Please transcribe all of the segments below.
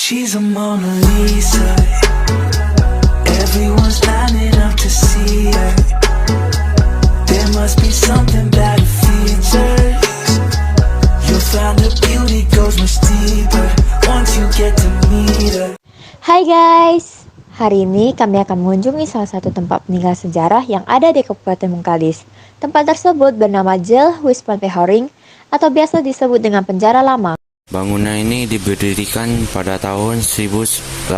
She's a Mona Lisa. Everyone's lining up to see her. There must be something about her features. You'll find her beauty goes much deeper once you get to meet her. Hai guys, hari ini kami akan mengunjungi salah satu tempat peninggalan sejarah yang ada di Kabupaten Bengkalis. Tempat tersebut bernama Jail Huis van Veldhoring atau biasa disebut dengan penjara lama. Bangunan ini didirikan pada tahun 1810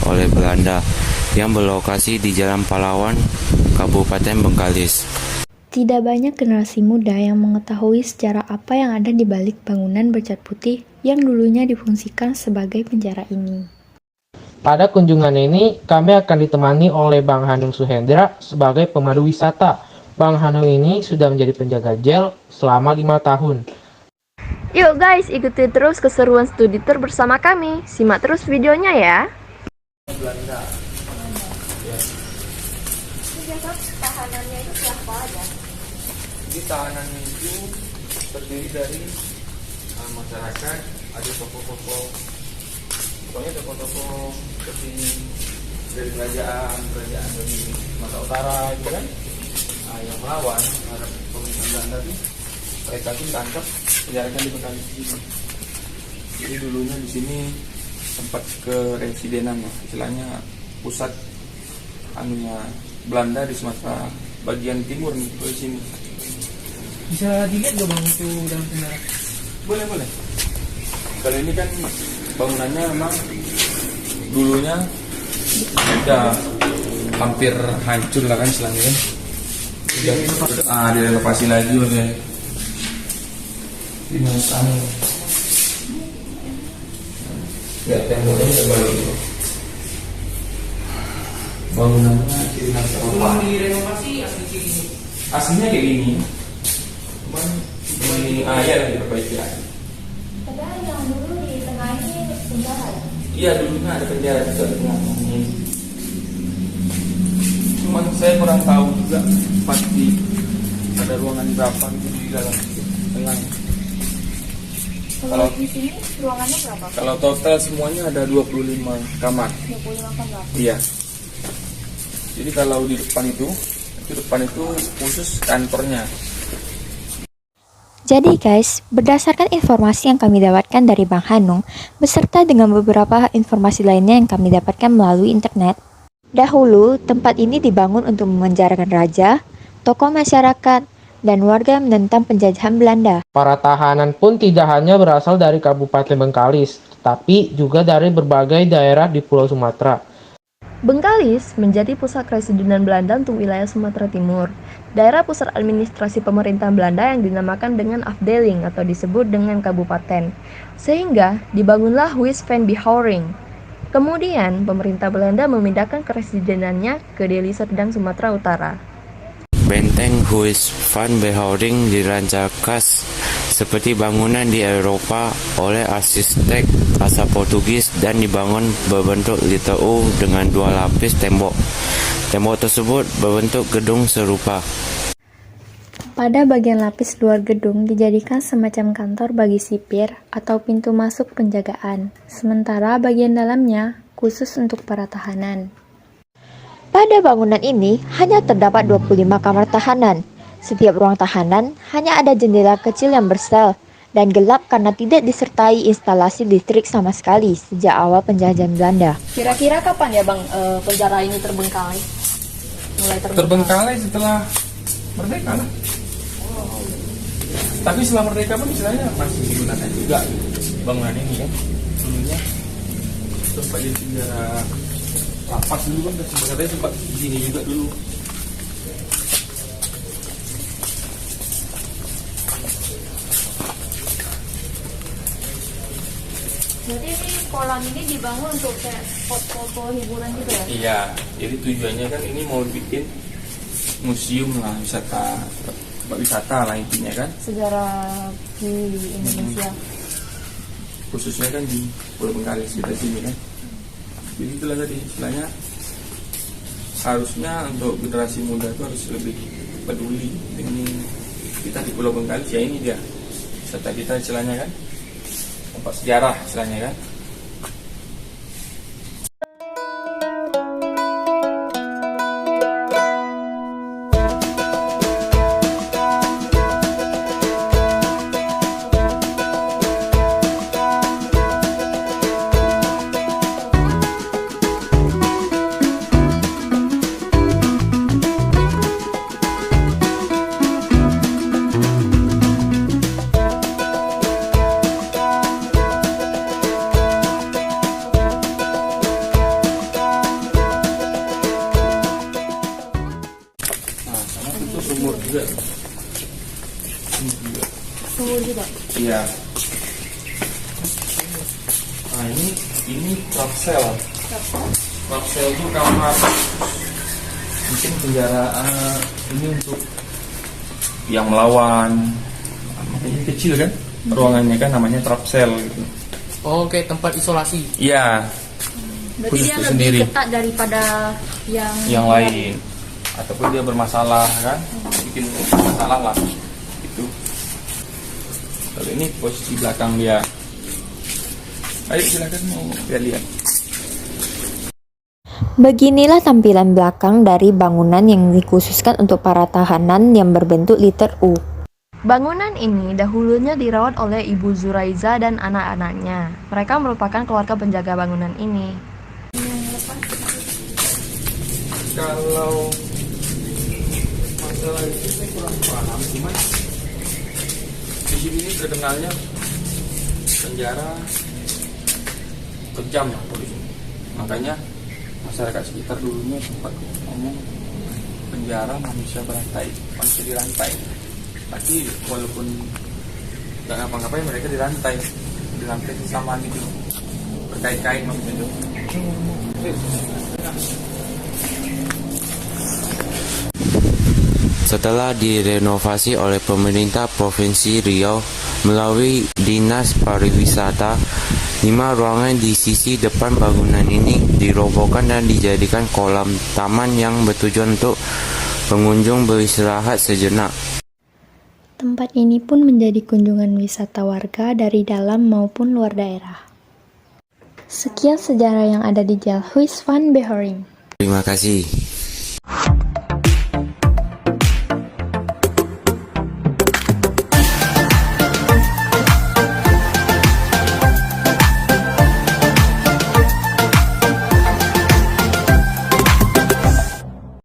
oleh Belanda yang berlokasi di Jalan Pahlawan, Kabupaten Bengkalis. Tidak banyak generasi muda yang mengetahui sejarah apa yang ada di balik bangunan bercat putih yang dulunya difungsikan sebagai penjara ini. Pada kunjungan ini, kami akan ditemani oleh Bang Hanung Suhendra sebagai pemandu wisata. Bang Hanung ini sudah menjadi penjaga jail selama 5 tahun. Yuk guys, ikuti terus keseruan studi tour bersama kami. Simak terus videonya ya. Belanda. Tahanannya itu siapa aja? Jadi tahanannya itu terdiri dari masyarakat, ada tokoh-tokoh, pokoknya tokoh-tokoh seperti dari kerajaan dari Sumatera Utara itu kan, yang melawan terhadap pemerintah Belanda itu, mereka itu ditangkap, penjarakan di Bengkalis sini. Jadi dulunya di sini sempat keresidenan ya, istilahnya pusat Belanda di Sumatera bagian timur nih, di sini. Bisa dilihat gak Bang itu dalam penjara? Boleh. Kalau ini kan bangunannya memang dulunya udah hampir hancur lah kan istilahnya kan. Direnovasi lagi oleh dinas ya, temboknya udah baru. Bangunannya ciri khas Eropa. Direnovasi Aslinya kayak gini. Cuman ini ya diperbaiki lagi. Padahal yang dulu di tengah ini penjara ya? Iya, dulunya ada penjara juga di tengah ini. Cuman saya kurang tahu juga pasti ada ruangan berapa gitu di dalam tengah. Kalau di sini ruangannya berapa? Kalau total semuanya ada 25 kamar. 25 kamar. Iya. Jadi kalau di depan itu khusus kantornya. Jadi guys, berdasarkan informasi yang kami dapatkan dari Bang Hanung, beserta dengan beberapa informasi lainnya yang kami dapatkan melalui internet, dahulu tempat ini dibangun untuk memenjarakan raja, tokoh masyarakat, dan warga yang menentang penjajahan Belanda. Para tahanan pun tidak hanya berasal dari Kabupaten Bengkalis, tapi juga dari berbagai daerah di Pulau Sumatera. Bengkalis menjadi pusat keresidenan Belanda untuk wilayah Sumatera Timur. Daerah pusat administrasi pemerintahan Belanda yang dinamakan dengan afdeling atau disebut dengan kabupaten. Sehingga dibangunlah Huis van Veldhoring. Kemudian pemerintah Belanda memindahkan keresidenannya ke Deli Serdang, Sumatera Utara. Benteng Huis van Veldhoring dirancangkan seperti bangunan di Eropa oleh arsitek asal Portugis dan dibangun berbentuk little U dengan 2 lapis tembok. Tembok tersebut berbentuk gedung serupa. Pada bagian lapis luar gedung dijadikan semacam kantor bagi sipir atau pintu masuk penjagaan, sementara bagian dalamnya khusus untuk para tahanan. Pada bangunan ini hanya terdapat 25 kamar tahanan. Setiap ruang tahanan hanya ada jendela kecil yang bersel dan gelap karena tidak disertai instalasi listrik sama sekali sejak awal penjajahan Belanda. Kira-kira kapan ya Bang penjara ini terbengkalai? Mulai Terbengkalai setelah merdeka lah. Tapi setelah merdeka pun istilahnya masih digunakan juga bangunan ini kan. Dulunya sempat jadi penjara lapas dulu kan, sebenarnya sempat di sini juga dulu. Jadi ini kolam ini dibangun untuk kayak spot foto hiburan gitu ya? Iya, jadi tujuannya kan ini mau bikin museum lah, tempat wisata lah intinya kan. Sejarah di Indonesia. Khususnya kan di Pulau Bengkalis kita sini kan. Jadi itulah tadi istilahnya harusnya untuk generasi muda itu harus lebih peduli dengan kita di Pulau Bengkalis ya, ini dia wisata kita istilahnya kan, tempat sejarah istilahnya kan. Iya. Nah ini Rapsel. Rapsel itu kamar mungkin penjara ini untuk yang melawan. Ini kecil kan? Ruangannya kan namanya Trapsel gitu. Oh, kayak tempat isolasi. Iya. Berarti Khusus dia itu lebih sendiri. ketat daripada yang Lain. Ataupun dia bermasalah kan? Bikin masalah lah. Itu. Kalau ini posisi belakang dia. Ayo silakan mau lihat. Beginilah tampilan belakang dari bangunan yang dikhususkan untuk para tahanan yang berbentuk liter U. Bangunan ini dahulunya dirawat oleh Ibu Zuraiza dan anak-anaknya. Mereka merupakan keluarga penjaga bangunan ini. Kalau masalah itu saya kurang paham, cuman di sini ini terkenalnya penjara kejam lah polisi. Makanya masyarakat sekitar dulunya sempat ngomong penjara manusia berantai, manusia dirantai. Tapi walaupun nggak ngapa-ngapain mereka dirantai sama gitu, berkait-kait maksudnya itu. Setelah direnovasi oleh pemerintah Provinsi Riau melalui Dinas Pariwisata, 5 ruangan di sisi depan bangunan ini dirobohkan dan dijadikan kolam taman yang bertujuan untuk pengunjung beristirahat sejenak. Tempat ini pun menjadi kunjungan wisata warga dari dalam maupun luar daerah. Sekian sejarah yang ada di Jail Huis van Behoring. Terima kasih.